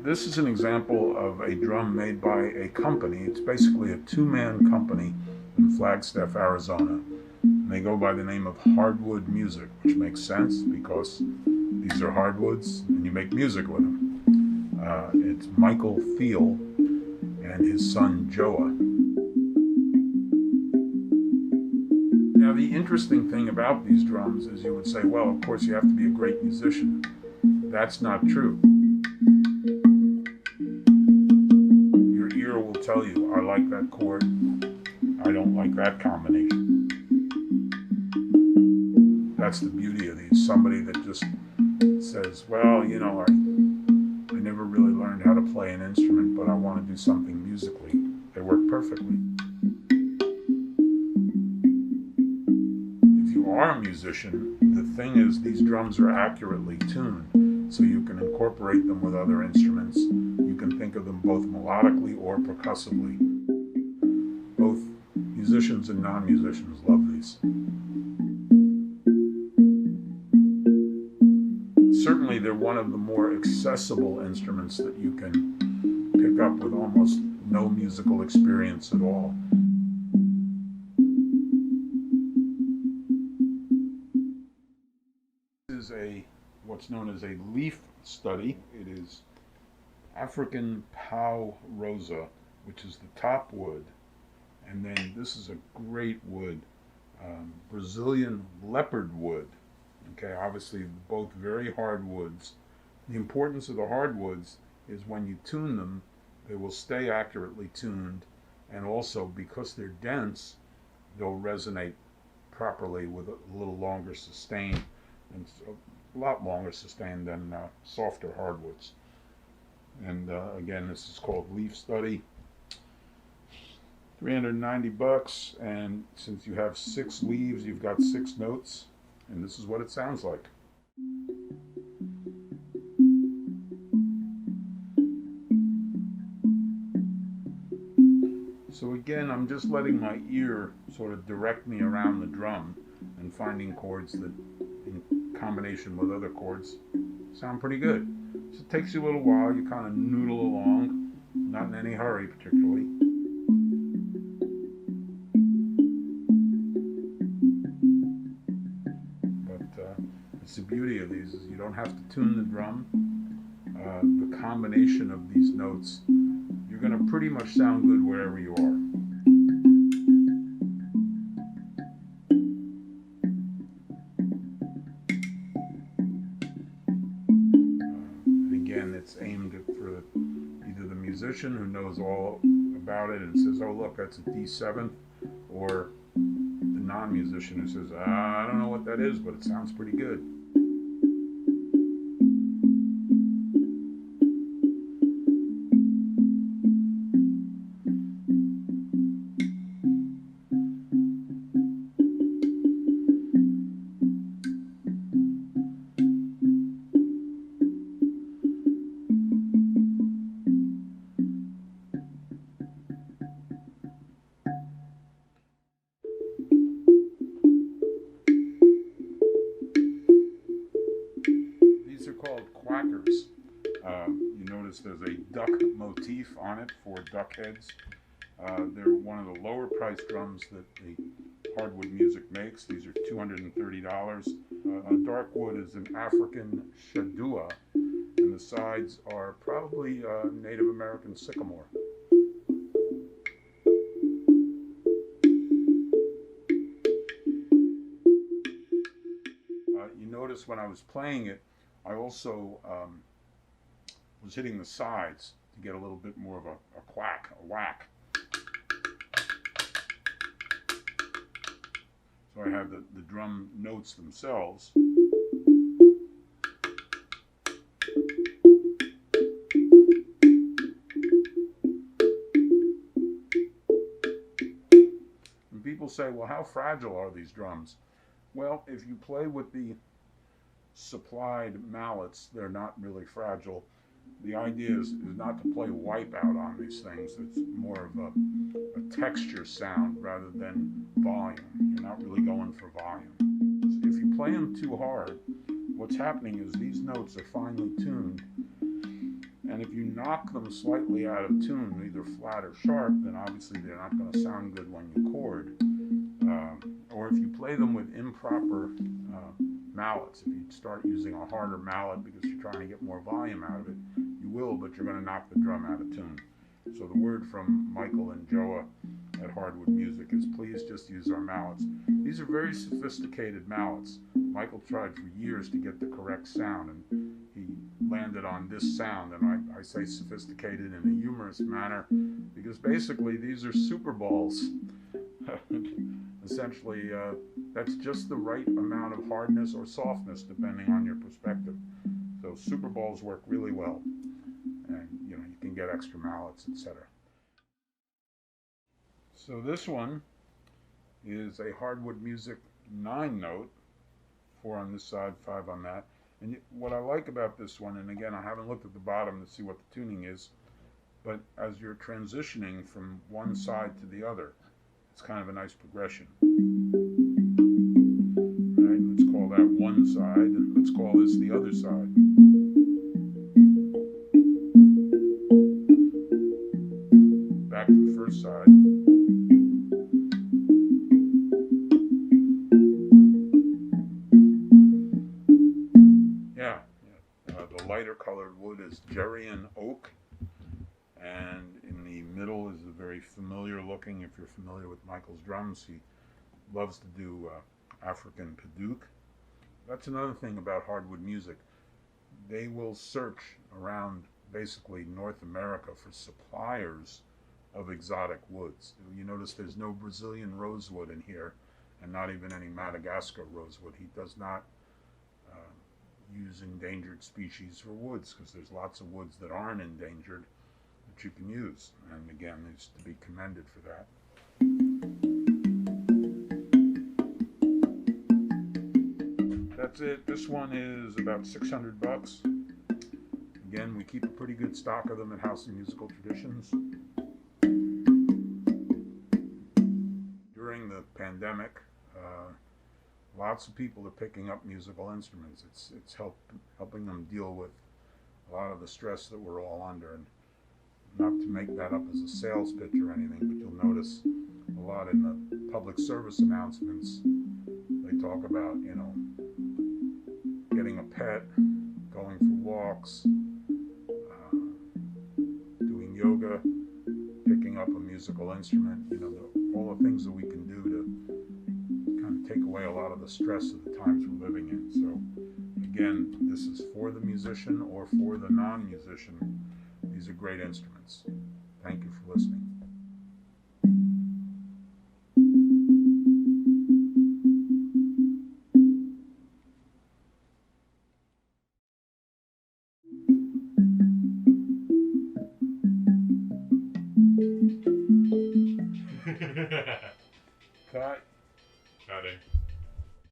This is an example of a drum made by a company. It's basically a two-man company in Flagstaff, Arizona. And they go by the name of Hardwood Music, which makes sense because these are hardwoods and you make music with them. It's Michael Thiel and his son Joa. Now the interesting thing about these drums is you would say, well, of course you have to be a great musician. That's not true. Your ear will tell you, I like that chord, I don't like that combination. That's the beauty of these. Somebody that just says, well, you know, I never really learned how to play an instrument, but I want to do something musically. They work perfectly. If you are a musician, the thing is these drums are accurately tuned, so you can incorporate them with other instruments. You can think of them both melodically or percussively. Both musicians and non-musicians love these. Certainly they're one of the more accessible instruments that you can pick up with almost no musical experience at all. This is what's known as a leaf study. It is African pau rosa, which is the top wood, and then this is a great wood, Brazilian leopard wood. Okay, obviously both very hard woods. The importance of the hardwoods is when you tune them, they will stay accurately tuned, and also because they're dense, they'll resonate properly with a little longer sustain, and a lot longer sustain than softer hardwoods. And again, this is called Leaf Study. $390, and since you have 6 leaves, you've got 6 notes. And this is what it sounds like. So again, I'm just letting my ear sort of direct me around the drum and finding chords that, in combination with other chords, sound pretty good. So it takes you a little while. You kind of noodle along, not in any hurry particularly. The beauty of these is you don't have to tune the drum. The combination of these notes, you're going to pretty much sound good wherever you are. Again, it's aimed for either the musician who knows all about it and says, oh look, that's a D7, or the non-musician who says, I don't know what that is, but it sounds pretty good. These are called Quackers. You notice there's a duck motif on it for duck heads. They're one of the lower priced drums that the Hardwood Music makes. These are $230. Dark wood is an African shadua, and the sides are probably Native American sycamore. You notice when I was playing it, I also was hitting the sides to get a little bit more of a whack. So I have the drum notes themselves. And people say, well, how fragile are these drums? Well, if you play with the supplied mallets, they're not really fragile. The idea is not to play wipeout on these things. It's more of a texture sound rather than volume. You're not really going for volume. If you play them too hard, what's happening is these notes are finely tuned, And if you knock them slightly out of tune, either flat or sharp, then obviously they're not going to sound good when you chord. Or if you play them with improper mallets, if you start using a harder mallet because you're trying to get more volume out of it, you will, but you're going to knock the drum out of tune. So the word from Michael and Joa at Hardwood Music is please just use our mallets. These are very sophisticated mallets. Michael tried for years to get the correct sound, and he landed on this sound, and I say sophisticated in a humorous manner because basically these are super balls. Essentially, that's just the right amount of hardness or softness depending on your perspective. So super balls work really well, and you can get extra mallets, etc. So this one is a Hardwood Music 9-note, 4 on this side, 5 on that. And what I like about this one, and again I haven't looked at the bottom to see what the tuning is, but as you're transitioning from one side to the other, it's kind of a nice progression. Right, let's call that one side. Let's call this the other side. Back to the first side. The lighter colored wood is Gerian oak, and in the middle is a very familiar looking, if you're familiar with Michael's drums, he loves to do African Padauk. That's another thing about Hardwood Music. They will search around basically North America for suppliers of exotic woods. You notice there's no Brazilian rosewood in here, and not even any Madagascar rosewood. He does not use endangered species for woods, because there's lots of woods that aren't endangered that you can use, and again, he's to be commended for that. That's it. This one is about $600. Again, we keep a pretty good stock of them at House of Musical Traditions. During the pandemic, lots of people are picking up musical instruments. It's helping them deal with a lot of the stress that we're all under. And not to make that up as a sales pitch or anything, but you'll notice a lot in the public service announcements. They talk about, getting a pet, going for walks, doing yoga, picking up a musical instrument. All the things that we can do to take away a lot of the stress of the times we're living in. So again, this is for the musician or for the non-musician. These are great instruments. Thank you for listening.